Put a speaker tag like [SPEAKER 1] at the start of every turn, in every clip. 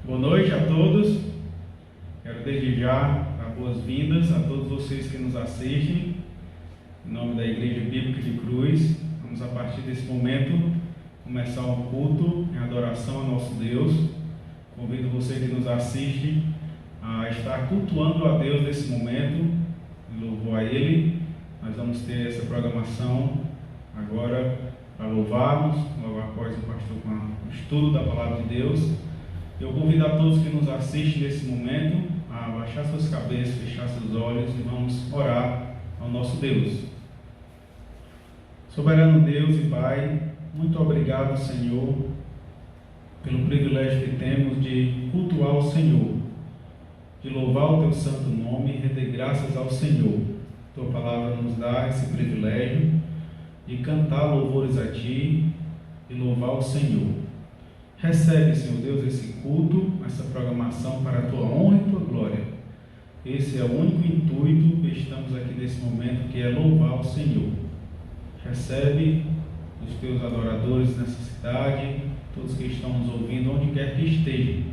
[SPEAKER 1] Boa noite a todos. Quero desde já dar boas-vindas a todos vocês que nos assistem. Em nome da Igreja Bíblica de Cruz, vamos a partir desse momento começar um culto em adoração a nosso Deus. Convido você que nos assiste a estar cultuando a Deus nesse momento, em louvor a Ele. Nós vamos ter essa programação agora para louvarmos, logo após o pastor com o estudo da Palavra de Deus. Eu convido a todos que nos assistem nesse momento a abaixar suas cabeças, fechar seus olhos e vamos orar ao nosso Deus. Soberano Deus e Pai, muito obrigado, Senhor, pelo privilégio que temos de cultuar o Senhor, de louvar o Teu santo nome e render graças ao Senhor. Tua palavra nos dá esse privilégio de cantar louvores a Ti e louvar o Senhor. Recebe, Senhor Deus, esse culto, essa programação para a Tua honra e Tua glória. Esse é o único intuito que estamos aqui nesse momento, que é louvar o Senhor. Recebe os Teus adoradores nessa cidade, todos que estão nos ouvindo, onde quer que estejam,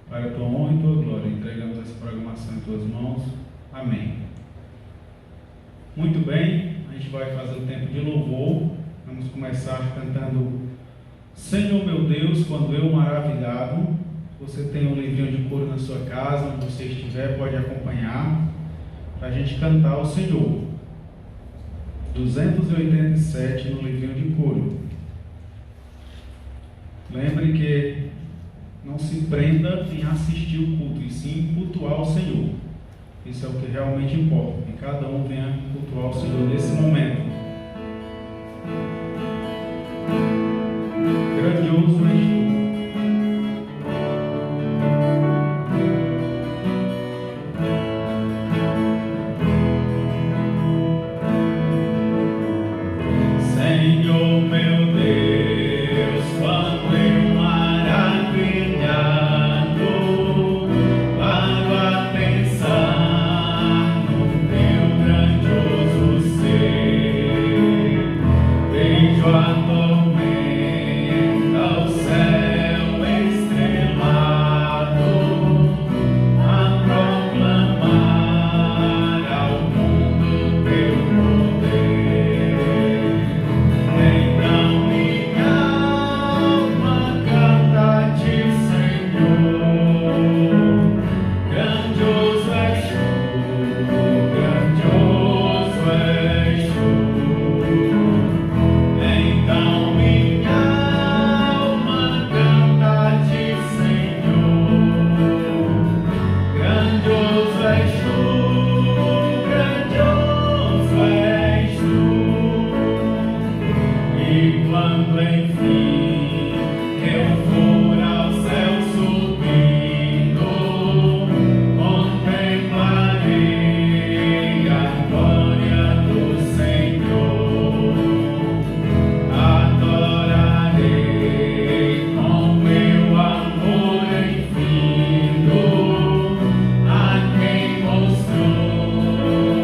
[SPEAKER 1] para a Tua honra e Tua glória. Entregamos essa programação em Tuas mãos. Amém. Muito bem, a gente vai fazer o tempo de louvor. Vamos começar cantando Senhor meu Deus, quando eu maravilhado. Você tem um livrinho de coro na sua casa, onde você estiver, pode acompanhar, para a gente cantar o Senhor. 287 no livrinho de coro. Lembre que não se prenda em assistir o culto, e sim cultuar o Senhor. Isso é o que realmente importa, que cada um venha cultuar o Senhor nesse momento. Grandioso és Tu. Senhor meu Deus, quando eu maravilhado paro a pensar no Teu grandioso ser, vejo a tormenta, o céu estrelado a proclamar ao mundo Teu poder. Então minha alma canta a Ti, Senhor. Grandioso és Tu, grandioso és Tu. Então minha alma canta a Ti, Senhor. Grandioso és Tu, grandioso és Tu. E quando enfim eu for ao céu subindo, contemplarei a glória do Senhor. Adorarei com meu amor infindo a quem mostrou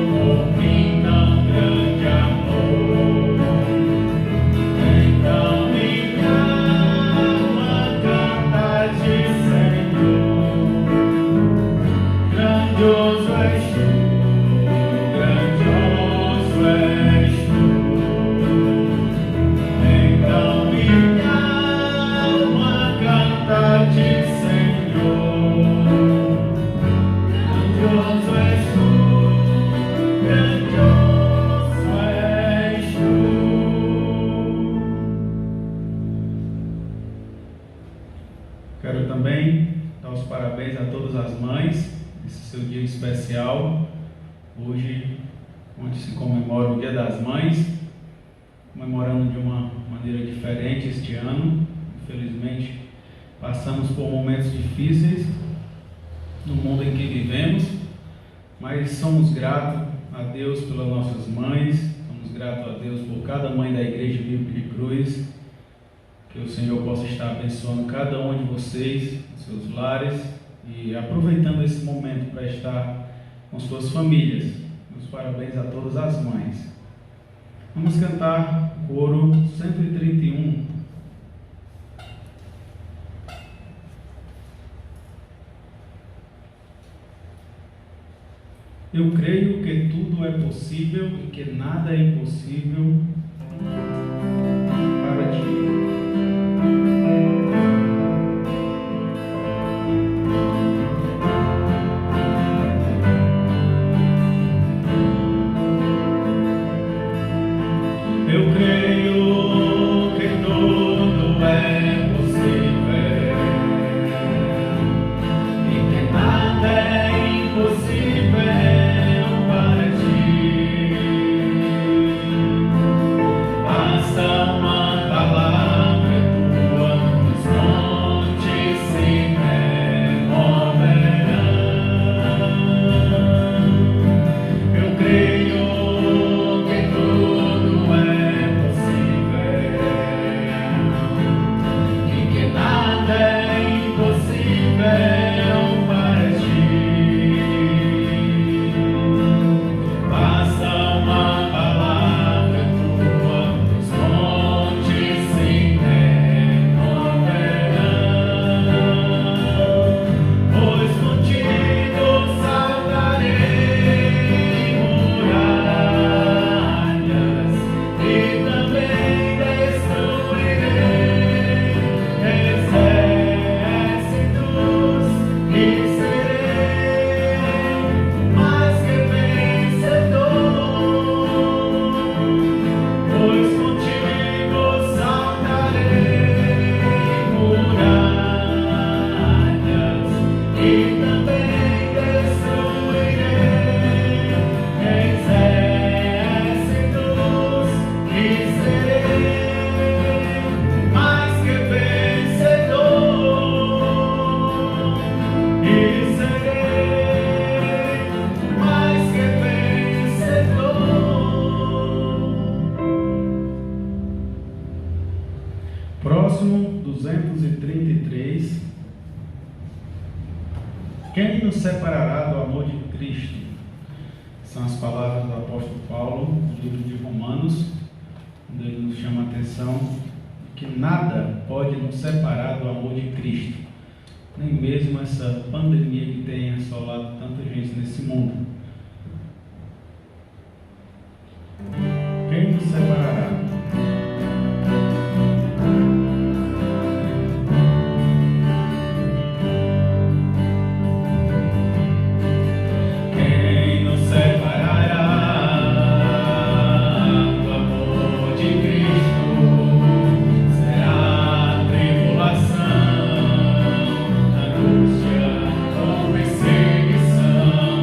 [SPEAKER 1] por mim tão grande amor. Então minha alma canta a Ti, Senhor. Grandioso és Tu, grandioso és Tu. Então minha alma canta a Ti, Senhor. Grandioso és Tu, grandioso és Tu. Quero também dar os parabéns a todas as mães nesse seu dia especial. Hoje, onde se comemora o Dia das Mães, comemorando de uma maneira diferente este ano. Infelizmente, passamos por momentos difíceis no mundo em que vivemos, mas somos gratos a Deus pelas nossas mães, somos gratos a Deus por cada mãe da Igreja Bíblica de Cruz. Que o Senhor possa estar abençoando cada um de vocês, seus lares, e aproveitando esse momento para estar com suas famílias. Meus parabéns a todas as mães. Vamos cantar coro 131. Eu creio que tudo é possível e que nada é impossível para ti. Eu creio que tudo é possível e que nada é impossível para ti. Basta uma palavra tua, os montes se removerão. Eu creio que tudo é possível e que nada é impossível para ti. Basta uma palavra tua, os montes se removerão. Pois contigo saltarei muralhas e também destruirei exércitos e serei mais que vencedor. Pois contigo saltarei muralhas e também destruirei exércitos e serei mais que vencedor. E serei mais que vencedor. Próximo 233. Quem nos separará do amor de Cristo? São as palavras do apóstolo Paulo, no livro de Romanos, onde ele nos chama a atenção que nada pode nos separar do amor de Cristo, nem mesmo essa pandemia que tem assolado tanta gente nesse mundo. Quem nos separará? Quem nos separará do amor de Cristo? Será a tribulação, angústia ou perseguição,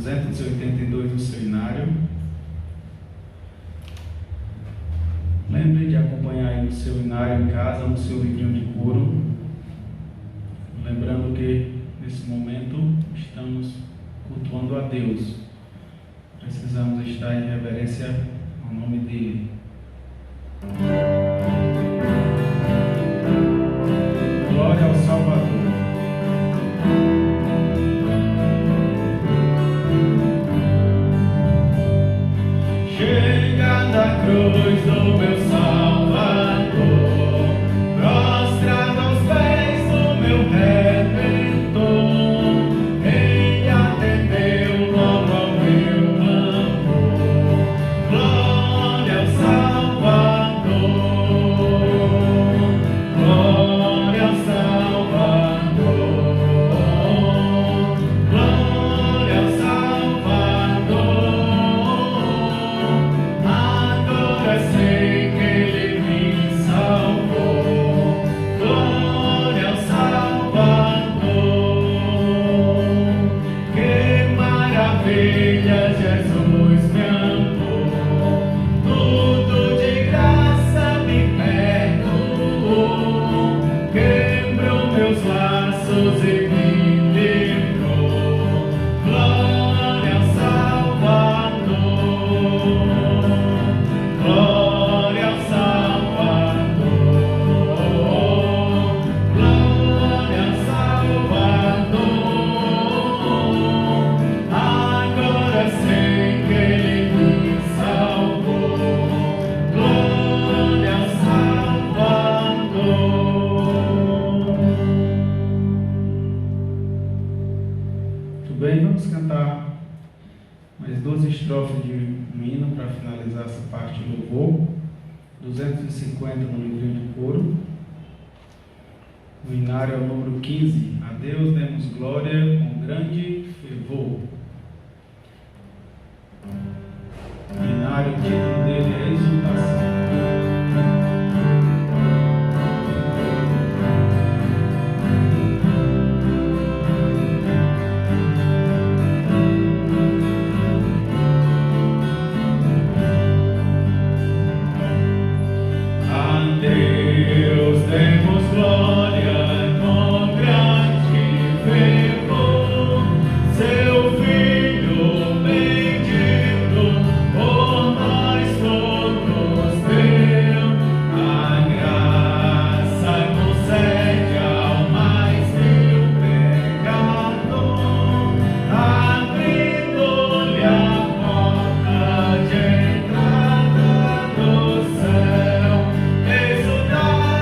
[SPEAKER 1] 282 do seu inário. Lembre de acompanhar aí no seu inário em casa, no seu livrinho de coro. Lembrando que nesse momento estamos cultuando a Deus. Precisamos estar em reverência ao nome dele. Glória ao Salvador. Chega da cruz do meu Salvador, prostrado aos pés do meu Redentor. Ele atendeu logo ao meu clamor. Glória ao Salvador, glória ao Salvador, glória ao Salvador. Agora sei que Ele me salvou. Glória ao Salvador. Que maravilha, Jesus me amou. Tudo de graça me perdoou. Quebrou meus laços e me livrou. Glória ao Salvador. Glória ao Salvador, glória ao Salvador. Agora sei que Ele me salvou. Glória ao Salvador. Muito bem, vamos cantar mais 12 estrofes de um hino para finalizar essa parte do louvor. 250 no livrinho de coro. O inário é o número 15. A Deus demos glória com grande fervor. O inário, o título dele é Exultação. A Deus demos glória com grande fervor. Seu Filho bendito por nós todos deu. A graça concede ao mais vil pecador, abrindo-lhe a porta de entrada do céu. Exultai,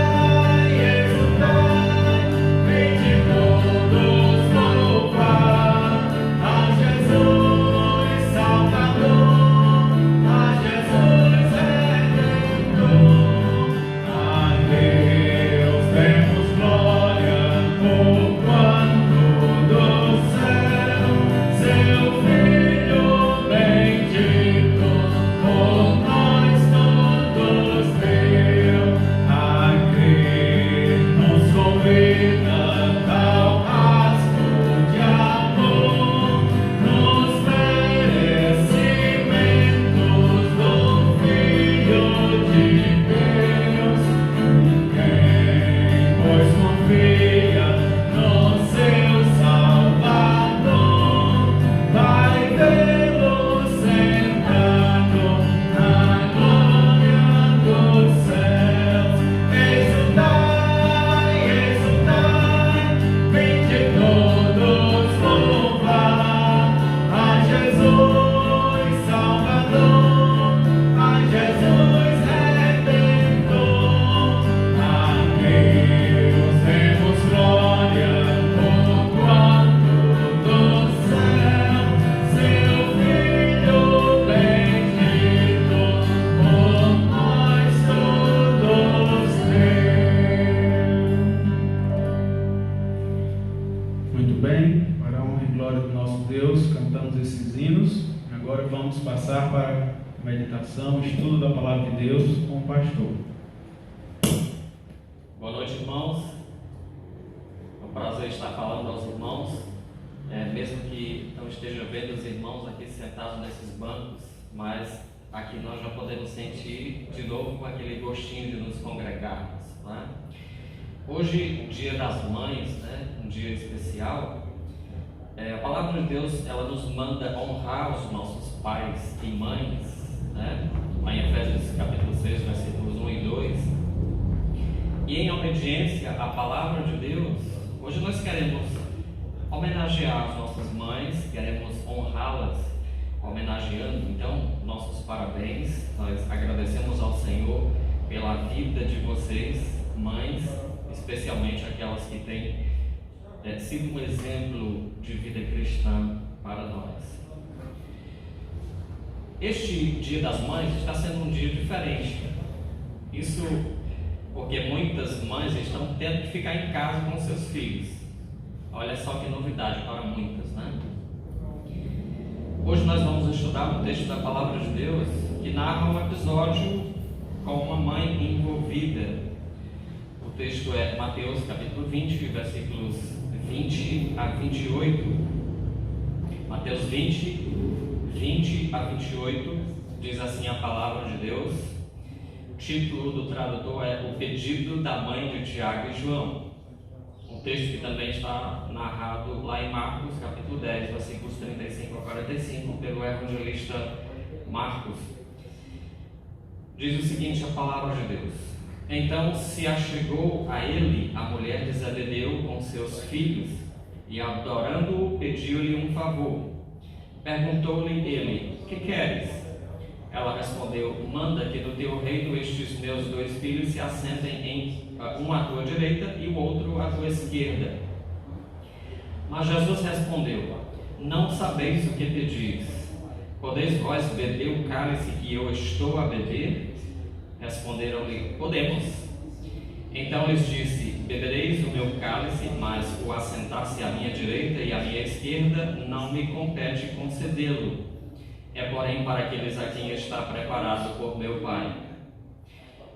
[SPEAKER 1] exultai, vinde todos louvar a Jesus Salvador, a Jesus Redentor. A Deus demos glória por quanto do céu seu Filho bendito por nós todos deu. A crer nos convida tal rastro de amor, nos merecimentos do Filho de Deus. Quem, pois, confia no seu Salvador, vai vê-lo sentado na glória dos céus. Exultai, exultai, vinde todos louvar a Jesus Salvador, a Jesus Redentor. A Deus demos glória por quanto do céu seu Filho bendito por nós todos deu. Muito bem, para a honra e glória do nosso Deus, cantamos esses hinos. Agora vamos passar para a meditação, estudo da palavra de Deus com o pastor.
[SPEAKER 2] Boa noite, irmãos. É um prazer estar falando aos irmãos mesmo que não esteja vendo os irmãos aqui sentados nesses bancos, mas aqui nós já podemos sentir de novo com aquele gostinho de nos congregarmos, né? Hoje, o Dia das Mães, né, um dia especial, a palavra de Deus, ela nos manda honrar os nossos pais e mães, né? Lá em Efésios capítulo 6, versículos 1 e 2. E em obediência à palavra de Deus, hoje nós queremos homenagear as nossas mães, queremos honrá-las, homenageando. Então, nossos parabéns, nós agradecemos ao Senhor pela vida de vocês, mães, especialmente aquelas que têm sido um exemplo de vida cristã para nós. Este Dia das Mães está sendo um dia diferente. Isso porque muitas mães estão tendo que ficar em casa com seus filhos. Olha só que novidade para muitas, né? Hoje nós vamos estudar um texto da Palavra de Deus que narra um episódio com uma mãe envolvida. O texto é Mateus capítulo 20, versículos 20 a 28. Mateus 20 a 28, diz assim a Palavra de Deus. O título do tradutor é O Pedido da Mãe de Tiago e João. Um texto que também está narrado lá em Marcos, capítulo 10, versículos 35 a 45, pelo evangelista Marcos. Diz o seguinte a palavra de Deus: Então se achegou a ele a mulher de Zebedeu com seus filhos, e adorando-o, pediu-lhe um favor. Perguntou-lhe ele: Que queres? Ela respondeu: Manda que no teu reino estes meus 2 filhos se assentem um à tua direita e o outro à tua esquerda. Mas Jesus respondeu: Não sabeis o que pedis. Podeis vós beber o cálice que eu estou a beber? Responderam-lhe: Podemos. Então lhes disse: Bebereis o meu cálice, mas o assentar-se à minha direita e à minha esquerda não me compete concedê-lo. É porém para aqueles a quem está preparado por meu Pai.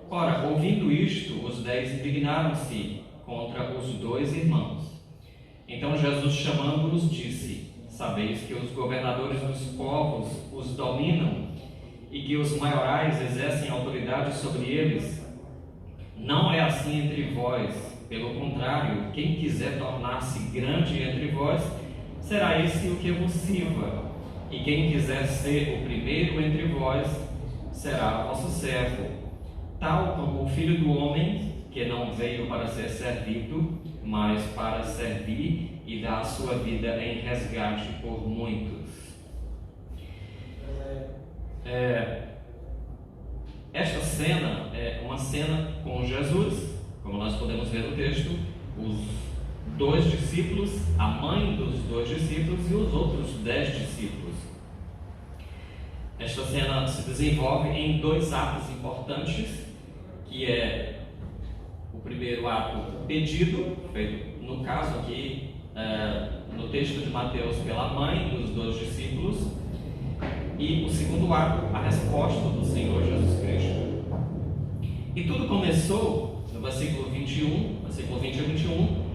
[SPEAKER 2] Ora, ouvindo isto, os 10 indignaram-se contra os 2 irmãos. Então Jesus, chamando-os, disse: Sabeis que os governadores dos povos os dominam e que os maiorais exercem autoridade sobre eles? Não é assim entre vós. Pelo contrário, quem quiser tornar-se grande entre vós, será esse o que vos sirva. E quem quiser ser o primeiro entre vós, será vosso servo. Tal como o Filho do Homem, que não veio para ser servido, mas para servir e dar a sua vida em resgate por muitos. Esta cena é uma cena com Jesus, como nós podemos ver no texto, os 2 discípulos, a mãe dos 2 discípulos e os outros 10 discípulos. Esta cena se desenvolve em 2 atos importantes, que é o primeiro ato, o pedido, feito no caso aqui, no texto de Mateus, pela mãe dos 2 discípulos, e o segundo ato, a resposta do Senhor Jesus Cristo. E tudo começou no versículo 20 a 21,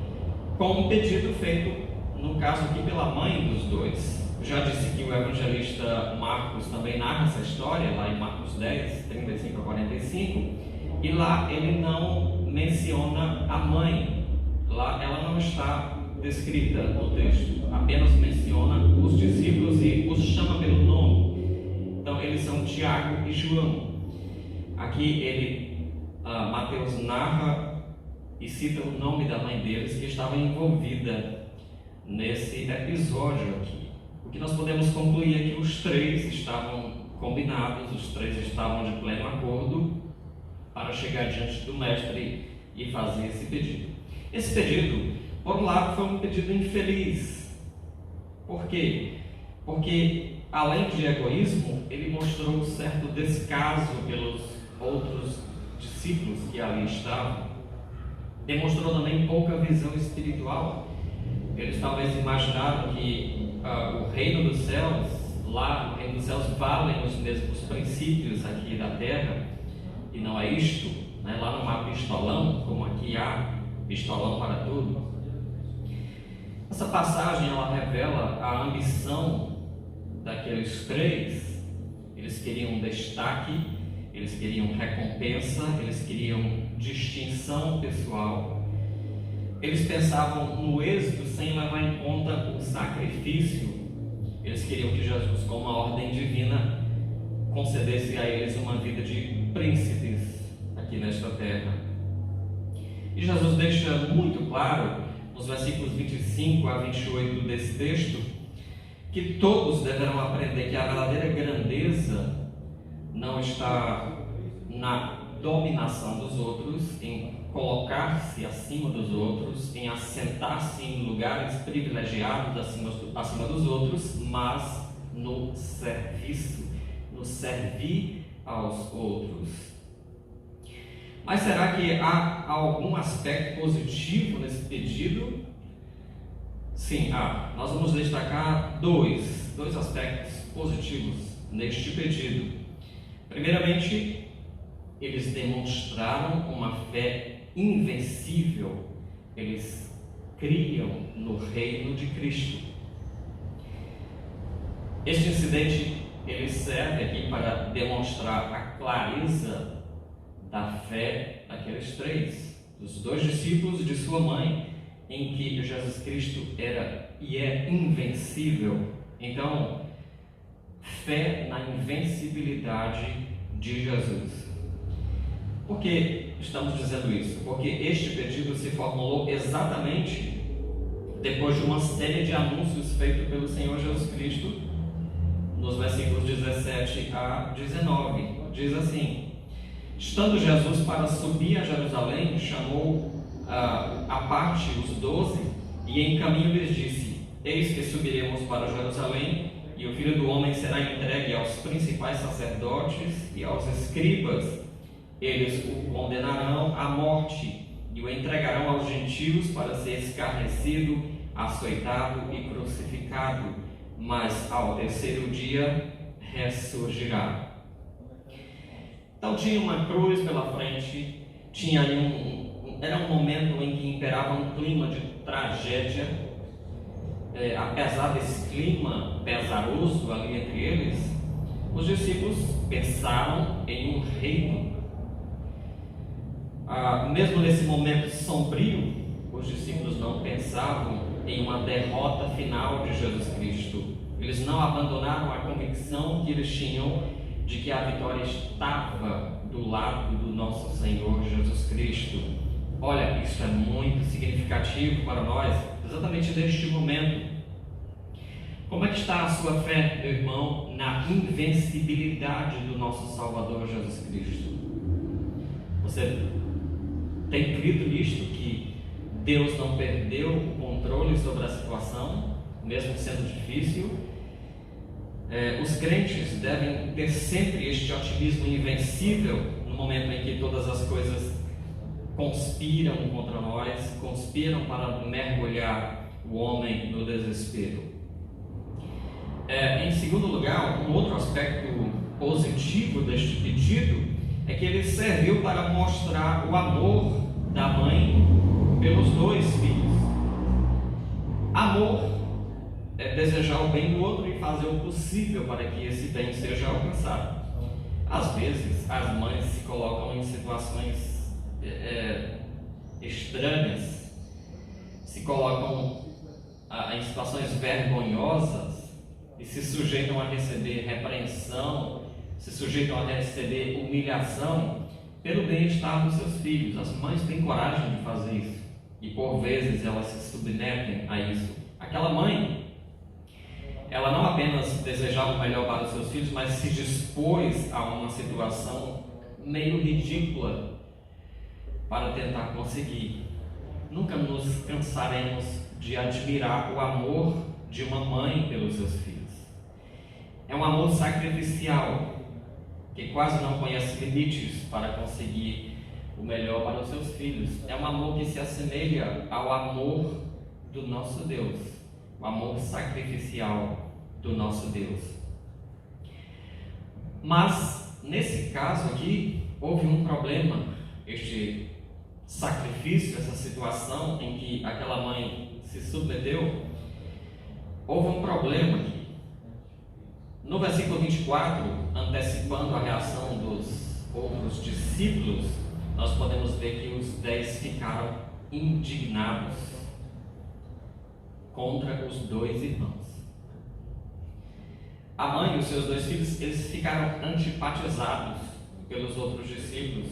[SPEAKER 2] com um pedido feito, no caso aqui, pela mãe dos 2. Já disse que o evangelista Marcos também narra essa história, lá em Marcos 10, 35 a 45, e lá ele não menciona a mãe, lá ela não está descrita no texto, apenas menciona os discípulos e os chama pelo nome. Então eles são Tiago e João. Aqui Mateus narra e cita o nome da mãe deles, que estava envolvida nesse episódio aqui. O que nós podemos concluir é que os 3 estavam combinados, os 3 estavam de pleno acordo para chegar diante do mestre e fazer esse pedido. Esse pedido, por um lado, foi um pedido infeliz. Por quê? Porque, além de egoísmo, ele mostrou um certo descaso pelos outros discípulos que ali estavam. Demonstrou também pouca visão espiritual. Eles talvez imaginaram que o reino dos céus, lá no reino dos céus, valem os mesmos princípios aqui da terra, e não é isto, né? Lá não há pistolão, como aqui há pistolão para tudo. Essa passagem ela revela a ambição daqueles três. Eles queriam destaque, eles queriam recompensa, eles queriam distinção pessoal. Eles pensavam no êxito sem levar em conta o sacrifício. Eles queriam que Jesus, com uma ordem divina, concedesse a eles uma vida de príncipes aqui nesta terra. E Jesus deixa muito claro, nos versículos 25 a 28 desse texto, que todos deverão aprender que a verdadeira grandeza não está na dominação dos outros, em colocar-se acima dos outros, em assentar-se em lugares privilegiados acima dos outros, mas no serviço, no servir aos outros. Mas será que há algum aspecto positivo nesse pedido? Sim, há. Nós vamos destacar dois aspectos positivos neste pedido. Primeiramente, eles demonstraram uma fé invencível. Eles criam no reino de Cristo. Este incidente ele serve aqui para demonstrar a clareza da fé daqueles três, dos dois discípulos e de sua mãe, em que Jesus Cristo era e é invencível. Então, fé na invencibilidade de Jesus. Por que estamos dizendo isso? Porque este pedido se formulou exatamente depois de uma série de anúncios feitos pelo Senhor Jesus Cristo, nos versículos 17 a 19. Diz assim: estando Jesus para subir a Jerusalém, chamou à parte os 12 e em caminho lhes disse: eis que subiremos para Jerusalém, e o Filho do Homem será entregue aos principais sacerdotes e aos escribas. Eles o condenarão à morte e o entregarão aos gentios para ser escarnecido, açoitado e crucificado, mas ao terceiro dia ressurgirá. Então tinha uma cruz pela frente, tinha ali era um momento em que imperava um clima de tragédia. Apesar desse clima pesaroso ali entre eles, os discípulos pensaram em um reino. Mesmo nesse momento sombrio, os discípulos não pensavam em uma derrota final de Jesus Cristo. Eles não abandonaram a convicção que eles tinham de que a vitória estava do lado do nosso Senhor Jesus Cristo. Olha, isso é muito significativo para nós, exatamente neste momento. Como é que está a sua fé, meu irmão, na invencibilidade do nosso Salvador Jesus Cristo? Você tem crido nisto, que Deus não perdeu o controle sobre a situação, mesmo sendo difícil? Os crentes devem ter sempre este otimismo invencível no momento em que todas as coisas conspiram contra nós, conspiram para mergulhar o homem no desespero. Em segundo lugar, um outro aspecto positivo deste pedido é que ele serviu para mostrar o amor da mãe pelos dois filhos. Amor é desejar o bem do outro e fazer o possível para que esse bem seja alcançado. Às vezes, as mães se colocam em situações estranhas, se colocam em situações vergonhosas e se sujeitam a receber repreensão, se sujeitam a receber humilhação pelo bem-estar dos seus filhos. As mães têm coragem de fazer isso e por vezes elas se submetem a isso. Aquela mãe, ela não apenas desejava o melhor para os seus filhos, mas se dispôs a uma situação meio ridícula para tentar conseguir. Nunca nos cansaremos de admirar o amor de uma mãe pelos seus filhos. É um amor sacrificial, que quase não conhece limites para conseguir o melhor para os seus filhos. É um amor que se assemelha ao amor do nosso Deus, o amor sacrificial do nosso Deus. Mas, nesse caso aqui, houve um problema. Este sacrifício, essa situação em que aquela mãe se submeteu, houve um problema aqui. No versículo 24, antecipando a reação dos outros discípulos, nós podemos ver que os 10 ficaram indignados contra os 2 irmãos. A mãe e os seus 2 filhos, eles ficaram antipatizados pelos outros discípulos.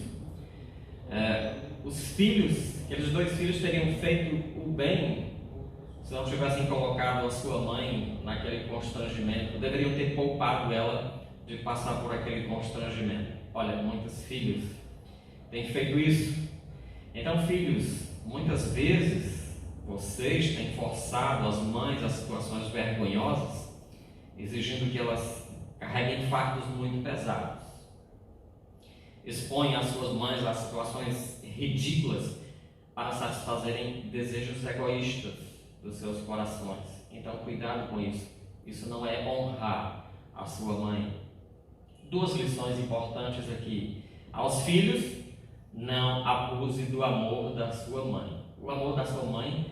[SPEAKER 2] Os filhos, aqueles 2 filhos teriam feito o bem se não tivessem colocado a sua mãe naquele constrangimento, deveriam ter poupado ela de passar por aquele constrangimento. Olha, muitos filhos têm feito isso. Então, filhos, muitas vezes vocês têm forçado as mães a situações vergonhosas, exigindo que elas carreguem fardos muito pesados. Expõem as suas mães a situações ridículas para satisfazerem desejos egoístas dos seus corações. Então, cuidado com isso. Isso não é honrar a sua mãe. 2 lições importantes aqui. Aos filhos, não abuse do amor da sua mãe. O amor da sua mãe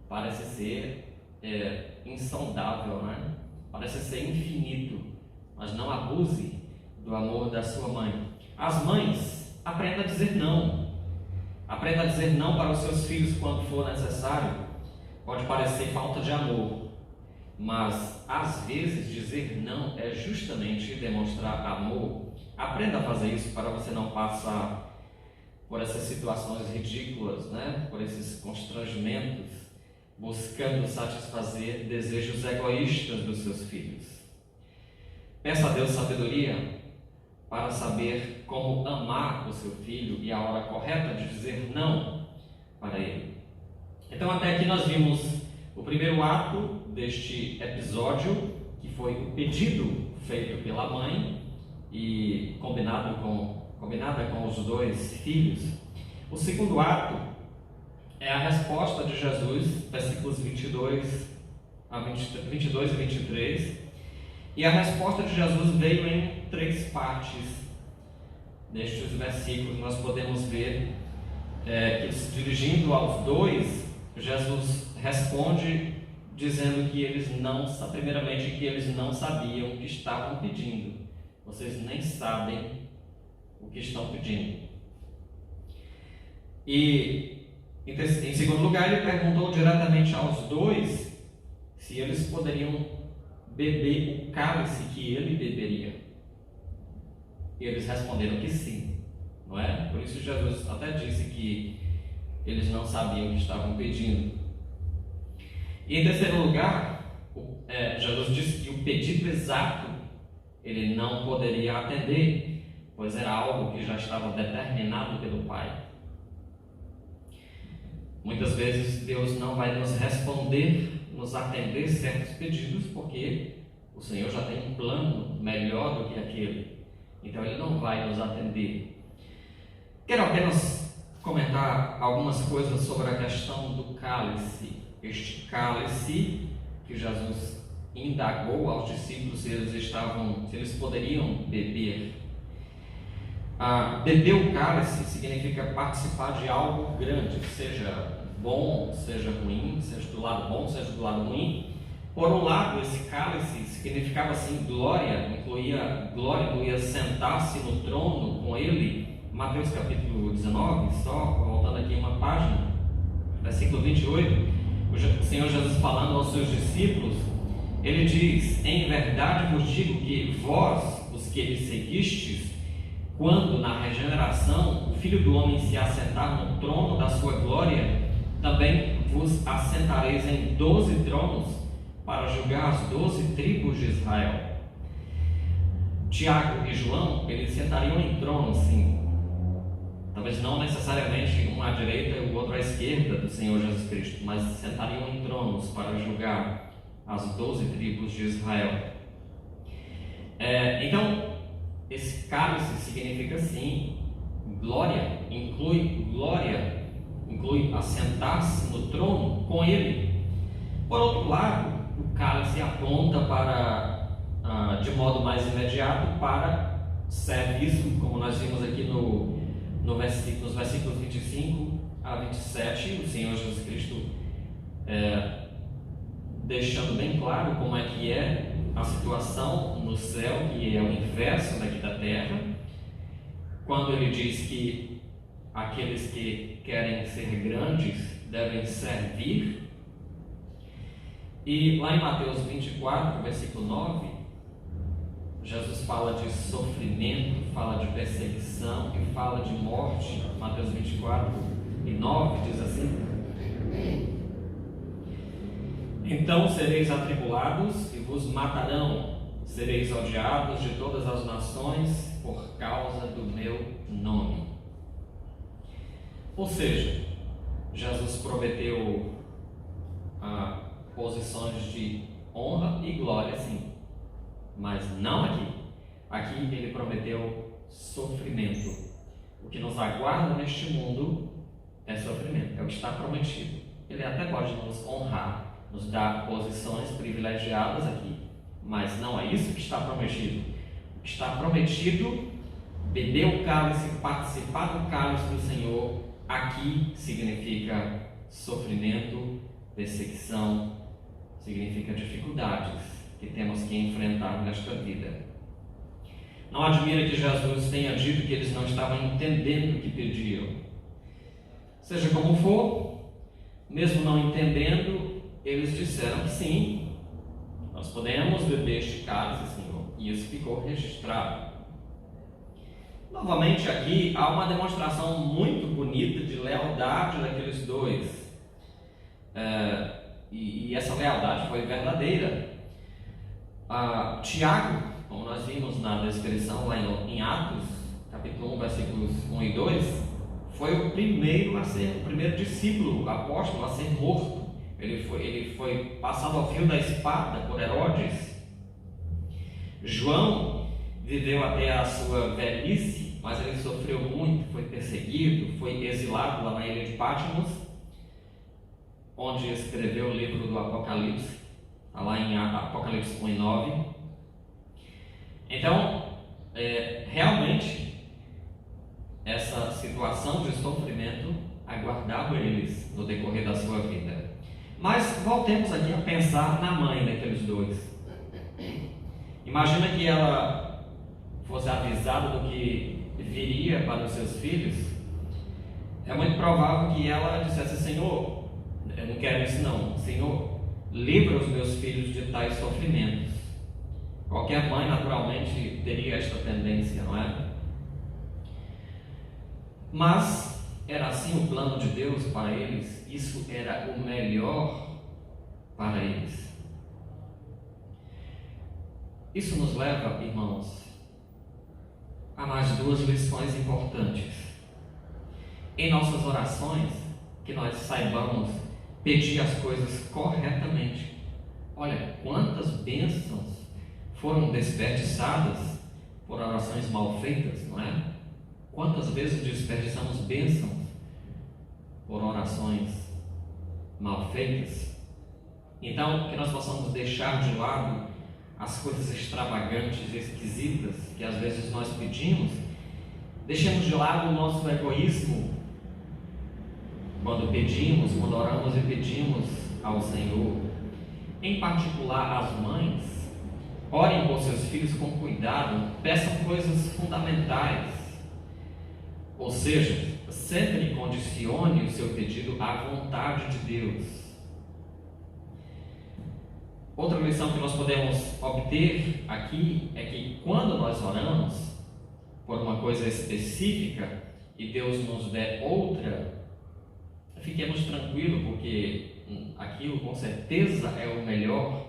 [SPEAKER 2] parece ser insondável, né? Parece ser infinito, mas não abuse do amor da sua mãe. As mães, aprenda a dizer não. Aprenda a dizer não para os seus filhos quando for necessário. Pode parecer falta de amor, mas às vezes dizer não é justamente demonstrar amor. Aprenda a fazer isso para você não passar por essas situações ridículas, né? Por esses constrangimentos, buscando satisfazer desejos egoístas dos seus filhos. Peça a Deus sabedoria para saber como amar o seu filho e a hora correta de dizer não para ele. Então, até aqui nós vimos o primeiro ato deste episódio, que foi o pedido feito pela mãe e combinada com os 2 filhos. O segundo ato é a resposta de Jesus, versículos 22 e 23. E a resposta de Jesus veio em 3 partes. Nestes versículos nós podemos ver que, se dirigindo aos 2, Jesus responde dizendo que primeiramente que eles não sabiam o que estavam pedindo. Vocês nem sabem o que estão pedindo. E em segundo lugar, ele perguntou diretamente aos 2 se eles poderiam beber o cálice que ele beberia. E eles responderam que sim, não é? Por isso Jesus até disse que eles não sabiam o que estavam pedindo. E em terceiro lugar, Jesus disse que o pedido exato ele não poderia atender, pois era algo que já estava determinado pelo Pai. Muitas vezes Deus não vai nos responder, nos atender certos pedidos, porque o Senhor já tem um plano melhor do que aquele. Então Ele não vai nos atender. Quero apenas comentar algumas coisas sobre a questão do cálice. Este cálice que Jesus indagou aos discípulos se eles poderiam beber. Beber o cálice significa participar de algo grande, seja bom, seja ruim, seja do lado bom, seja do lado ruim. Por um lado, esse cálice significava assim glória, incluía sentar-se no trono com ele. Mateus capítulo 19, só voltando aqui uma página, versículo 28, o Senhor Jesus falando aos seus discípulos, ele diz: em verdade vos digo que vós, os que ele seguistes, quando na regeneração o Filho do Homem se assentar no trono da sua glória, também vos assentareis em 12 tronos para julgar as 12 tribos de Israel. Tiago e João, eles sentariam em tronos, sim. Talvez não necessariamente um à direita e o outro à esquerda do Senhor Jesus Cristo, mas sentariam em tronos para julgar as 12 tribos de Israel. Então, esse cálice significa sim glória, inclui assentar-se no trono com ele. Por outro lado, o cálice aponta para, de modo mais imediato, para serviço, como nós vimos aqui nos versículos 25 a 27, o Senhor Jesus Cristo deixando bem claro como é que é a situação no céu, que é o inverso daqui da terra, quando ele diz que aqueles que querem ser grandes devem servir. E lá em Mateus 24, versículo 9, Jesus fala de sofrimento, fala de perseguição e fala de morte. Mateus 24 e 9 diz assim: então sereis atribulados e vos matarão, sereis odiados de todas as nações por causa do meu nome. Ou seja, Jesus prometeu posições de honra e glória, sim, mas não aqui. Aqui ele prometeu sofrimento. O que nos aguarda neste mundo é sofrimento, é o que está prometido. Ele até pode nos honrar, nos dar posições privilegiadas aqui, mas não é isso que está prometido. O que está prometido, beber o cálice, participar do cálice do Senhor, aqui significa sofrimento, perseguição, significa dificuldades que temos que enfrentar nesta vida. Não admira que Jesus tenha dito que eles não estavam entendendo o que pediam. Seja como for, mesmo não entendendo, eles disseram que sim, nós podemos beber este cálice, Senhor, e isso ficou registrado. Novamente aqui há uma demonstração muito bonita de lealdade daqueles dois, e essa lealdade foi verdadeira. Tiago, como nós vimos na descrição lá em Atos, capítulo 1, versículos 1 e 2, foi o primeiro discípulo, apóstolo, a ser morto. Ele foi passado ao fio da espada por Herodes. João viveu até a sua velhice, mas ele sofreu muito, foi perseguido, foi exilado lá na ilha de Patmos, onde escreveu o livro do Apocalipse, lá em Apocalipse 1 e 9. Então, realmente, essa situação de sofrimento aguardava eles no decorrer da sua vida. Mas voltemos aqui a pensar na mãe daqueles dois. Imagina que ela fosse avisada do que viria para os seus filhos. É muito provável que ela dissesse: Senhor, eu não quero isso não. Senhor, livra os meus filhos de tais sofrimentos. Qualquer mãe naturalmente teria esta tendência, não é? Mas era assim o plano de Deus para eles. Isso era o melhor para eles. Isso nos leva, irmãos, a mais duas lições importantes. Em nossas orações, que nós saibamos pedir as coisas corretamente. Olha, quantas bênçãos foram desperdiçadas por orações mal feitas, não é? Quantas vezes desperdiçamos bênçãos por orações mal feitas? Então, que nós possamos deixar de lado as coisas extravagantes e esquisitas que às vezes nós pedimos. Deixemos de lado o nosso egoísmo quando pedimos, quando oramos e pedimos ao Senhor. Em particular, as mães, orem por seus filhos com cuidado, peçam coisas fundamentais. Ou seja, sempre condicione o seu pedido à vontade de Deus. Outra lição que nós podemos obter aqui é que quando nós oramos por uma coisa específica e Deus nos der outra, fiquemos tranquilos, porque aquilo com certeza é o melhor.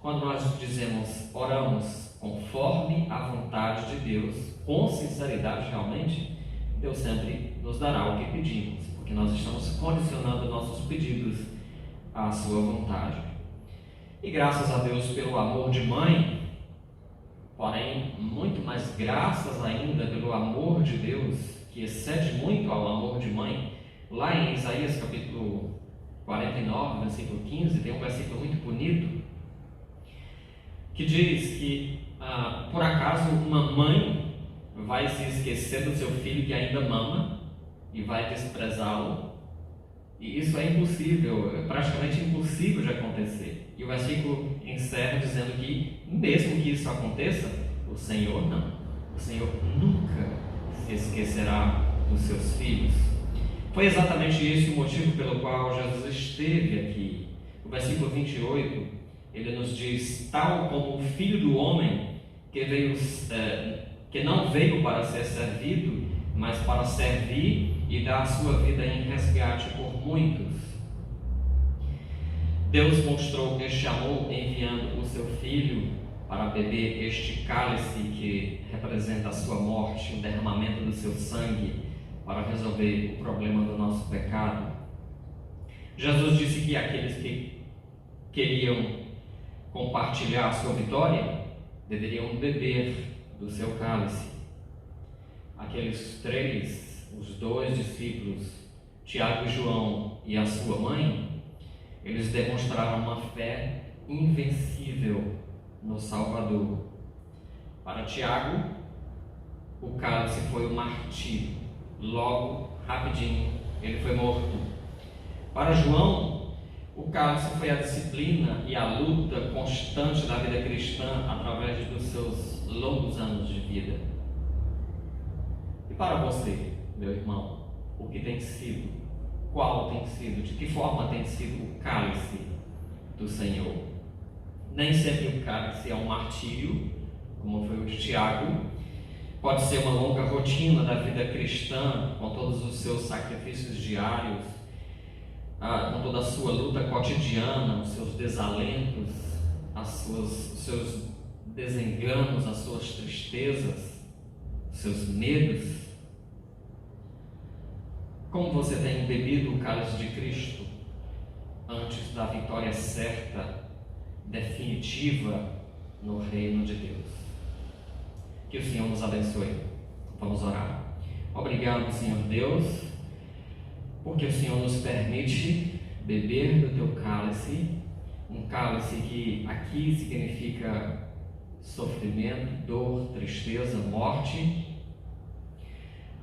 [SPEAKER 2] Quando nós dizemos, oramos conforme a vontade de Deus, com sinceridade realmente, Deus sempre nos dará o que pedimos, porque nós estamos condicionando nossos pedidos à sua vontade. E graças a Deus pelo amor de mãe, porém, muito mais graças ainda pelo amor de Deus, que excede muito ao amor de mãe. Lá em Isaías capítulo 49, versículo 15, tem um versículo muito bonito, que diz que, por acaso, uma mãe vai se esquecer do seu filho que ainda mama? e vai desprezá-lo. E isso é impossível, é praticamente impossível de acontecer. E o versículo encerra dizendo que, mesmo que isso aconteça, o Senhor não. O Senhor nunca se esquecerá dos seus filhos. Foi exatamente esse o motivo pelo qual Jesus esteve aqui. O versículo 28, ele nos diz: tal como o Filho do Homem, que não veio para ser servido, mas para servir e dar a sua vida em resgate por muitos. Deus mostrou este amor enviando o seu Filho para beber este cálice que representa a sua morte, o derramamento do seu sangue, para resolver o problema do nosso pecado. Jesus disse que aqueles que queriam compartilhar a sua vitória deveriam beber do seu cálice. Aqueles três, os dois discípulos, Tiago e João e a sua mãe, eles demonstraram uma fé invencível no Salvador. Para Tiago, o cálice foi o martírio. Logo, rapidinho, ele foi morto. Para João, o cálice foi a disciplina e a luta constante da vida cristã através dos seus longos anos de vida. E para você, meu irmão, o que tem sido? Qual tem sido? De que forma tem sido o cálice do Senhor? Nem sempre o cálice é um martírio, como foi o de Tiago. Pode ser uma longa rotina da vida cristã, com todos os seus sacrifícios diários, com toda a sua luta cotidiana, os seus desalentos, os seus desenganos, as suas tristezas, os seus medos. Como você tem bebido o cálice de Cristo antes da vitória certa, definitiva no reino de Deus? Que o Senhor nos abençoe. Vamos orar. Obrigado, Senhor Deus, porque o Senhor nos permite beber do teu cálice, um cálice que aqui significa sofrimento, dor, tristeza, morte,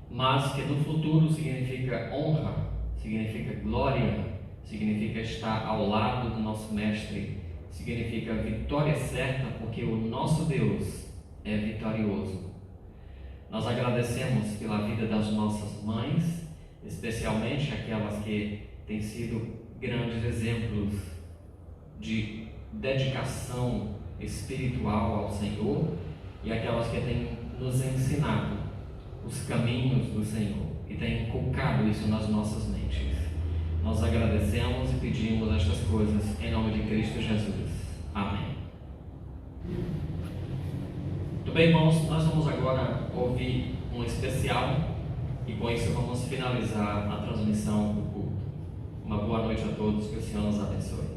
[SPEAKER 2] mas que no futuro significa honra, significa glória, significa estar ao lado do nosso Mestre, significa vitória certa, porque o nosso Deus é vitorioso. Nós agradecemos pela vida das nossas mães, especialmente aquelas que têm sido grandes exemplos de dedicação espiritual ao Senhor e aquelas que têm nos ensinado os caminhos do Senhor e têm inculcado isso nas nossas mentes. Nós agradecemos e pedimos estas coisas em nome de Cristo Jesus. Amém. Muito bem, irmãos, nós vamos agora ouvir um especial e com isso vamos finalizar a transmissão do culto. Uma boa noite a todos, que o Senhor nos abençoe.